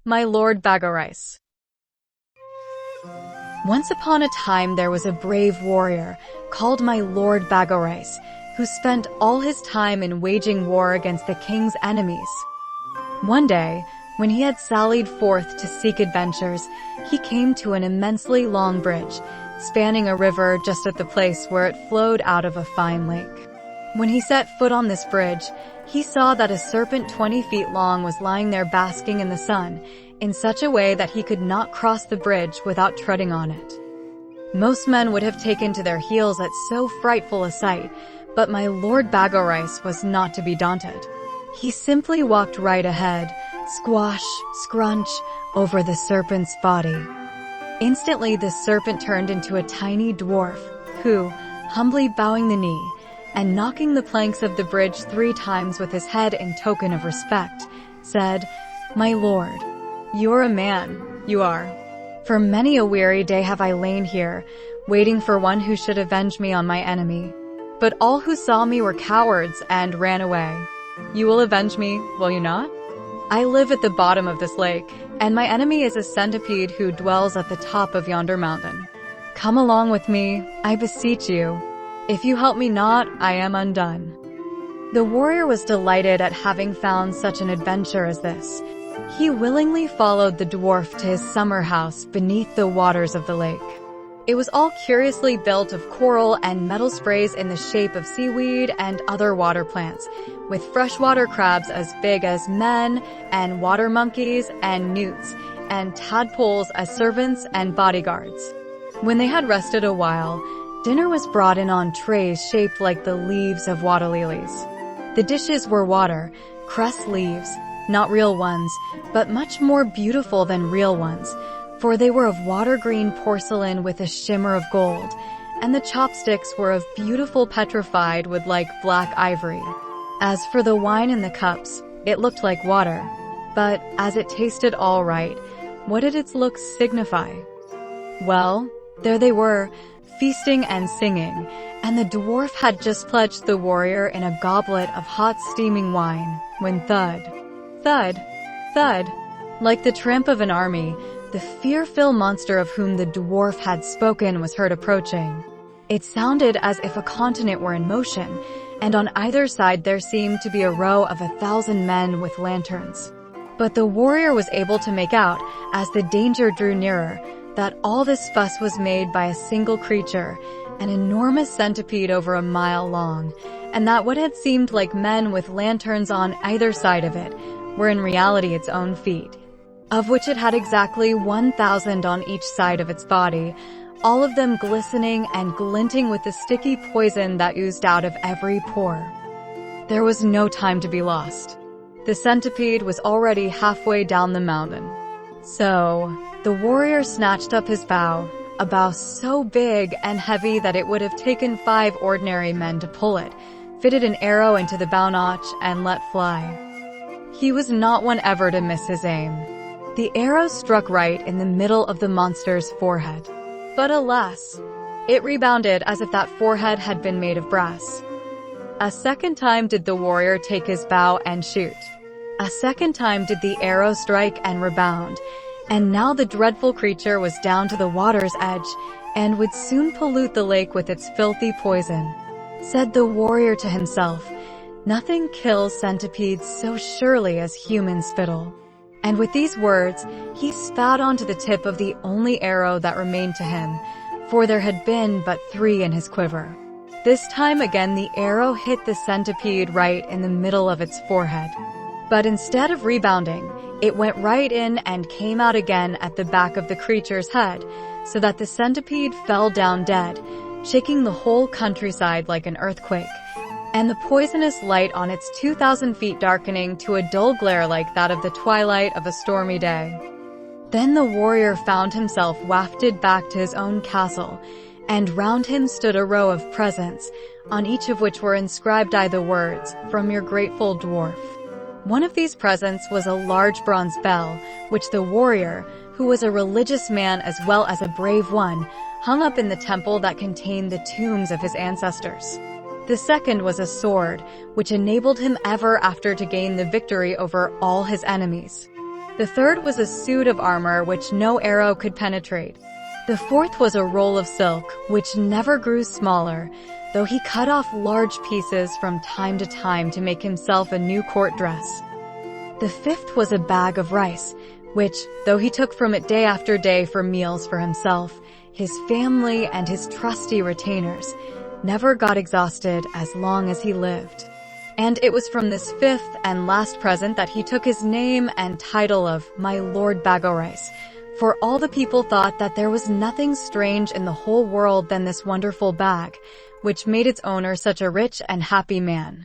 My Lord Bagorice. Once upon a time there was a brave warrior called my Lord Bagorice, who spent all his time in waging war against the king's enemies. One day, when he had sallied forth to seek adventures, he came to an immensely long bridge, spanning a river just at the place where it flowed out of a fine lake. When he set foot on this bridge, he saw that a serpent 20 feet long was lying there basking in the sun, in such a way that he could not cross the bridge without treading on it. Most men would have taken to their heels at so frightful a sight, but my Lord Bagorice was not to be daunted. He simply walked right ahead, squash, scrunch, over the serpent's body. Instantly, the serpent turned into a tiny dwarf, who, humbly bowing the knee, and knocking the planks of the bridge 3 times with his head in token of respect, said, "My lord, you're a man, you are. For many a weary day have I lain here, waiting for one who should avenge me on my enemy. But all who saw me were cowards and ran away. You will avenge me, will you not? I live at the bottom of this lake, and my enemy is a centipede who dwells at the top of yonder mountain. Come along with me, I beseech you. If you help me not, I am undone." The warrior was delighted at having found such an adventure as this. He willingly followed the dwarf to his summer house beneath the waters of the lake. It was all curiously built of coral and metal sprays in the shape of seaweed and other water plants, with freshwater crabs as big as men, and water monkeys and newts, and tadpoles as servants and bodyguards. When they had rested a while, dinner was brought in on trays shaped like the leaves of water lilies. The dishes were water, cress leaves, not real ones, but much more beautiful than real ones, for they were of water-green porcelain with a shimmer of gold, and the chopsticks were of beautiful petrified wood like black ivory. As for the wine in the cups, it looked like water, but as it tasted all right, what did its looks signify? Well, there they were, feasting and singing, and the dwarf had just pledged the warrior in a goblet of hot steaming wine, when thud, thud, thud, like the tramp of an army, the fear-filled monster of whom the dwarf had spoken was heard approaching. It sounded as if a continent were in motion, and on either side there seemed to be a row of 1,000 men with lanterns. But the warrior was able to make out, as the danger drew nearer, that all this fuss was made by a single creature, an enormous centipede over a mile long, and that what had seemed like men with lanterns on either side of it were in reality its own feet, of which it had exactly 1,000 on each side of its body, all of them glistening and glinting with the sticky poison that oozed out of every pore. There was no time to be lost. The centipede was already halfway down the mountain. So, the warrior snatched up his bow, a bow so big and heavy that it would have taken 5 ordinary men to pull it, fitted an arrow into the bow notch, and let fly. He was not one ever to miss his aim. The arrow struck right in the middle of the monster's forehead. But alas, it rebounded as if that forehead had been made of brass. A second time did the warrior take his bow and shoot. A second time did the arrow strike and rebound, and now the dreadful creature was down to the water's edge, and would soon pollute the lake with its filthy poison. Said the warrior to himself, "Nothing kills centipedes so surely as human spittle." And with these words, he spat onto the tip of the only arrow that remained to him, for there had been but 3 in his quiver. This time again the arrow hit the centipede right in the middle of its forehead. But instead of rebounding, it went right in and came out again at the back of the creature's head, so that the centipede fell down dead, shaking the whole countryside like an earthquake, and the poisonous light on its 2,000 feet darkening to a dull glare like that of the twilight of a stormy day. Then the warrior found himself wafted back to his own castle, and round him stood a row of presents, on each of which were inscribed the words, "From your grateful dwarf." One of these presents was a large bronze bell, which the warrior, who was a religious man as well as a brave one, hung up in the temple that contained the tombs of his ancestors. The second was a sword, which enabled him ever after to gain the victory over all his enemies. The third was a suit of armor which no arrow could penetrate. The fourth was a roll of silk, which never grew smaller, though he cut off large pieces from time to time to make himself a new court dress. The fifth was a bag of rice, which, though he took from it day after day for meals for himself, his family, and his trusty retainers, never got exhausted as long as he lived. And it was from this fifth and last present that he took his name and title of my Lord Bagorice, for all the people thought that there was nothing strange in the whole world than this wonderful bag, which made its owner such a rich and happy man.